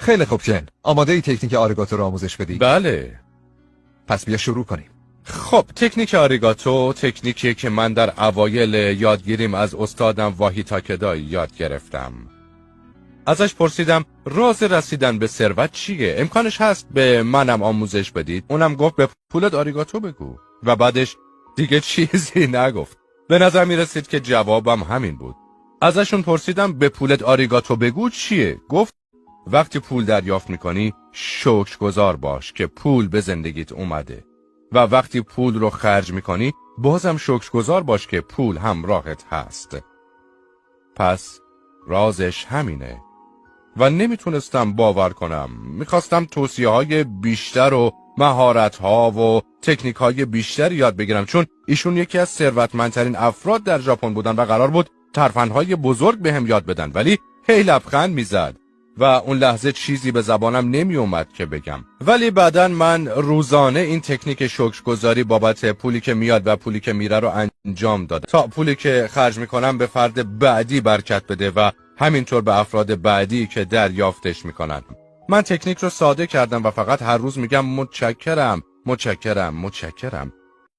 خیلی خوب کن. آماده ای تکنیک آریگاتو رو آموزش بدی؟ بله. پس بیا شروع کنیم. خب تکنیک آریگاتو تکنیکی که من در اوایل یادگیریم از استادم واهی تاکدای یاد گرفتم. ازش پرسیدم راز رسیدن به ثروت چیه؟ امکانش هست به منم آموزش بدید؟ اونم گفت به پولت آریگاتو بگو و بعدش دیگه چیزی نگفت. به نظر می رسید که جوابم همین بود. ازشون پرسیدم به پولت آریگاتو بگو چیه؟ گفت وقتی پول دریافت میکنی شکرگزار باش که پول به زندگیت اومده و وقتی پول رو خرج میکنی بازم شکرگزار باش که پول همراهت هست. پس رازش همینه و نمیتونستم باور کنم. میخواستم توصیه های بیشتر و مهارت ها و تکنیک های بیشتر یاد بگیرم چون ایشون یکی از ثروتمندترین افراد در ژاپن بودن و قرار بود ترفندهای بزرگ بهم یاد بدن، ولی هی لبخند میزد و اون لحظه چیزی به زبانم نمی اومد که بگم. ولی بعداً من روزانه این تکنیک شکرگزاری بابت پولی که میاد و پولی که میره رو انجام دادم تا پولی که خرج میکنم به فرد بعدی برکت بده و همینطور به افراد بعدی که دریافتش میکنن. من تکنیک رو ساده کردم و فقط هر روز میگم متشکرم متشکرم متشکرم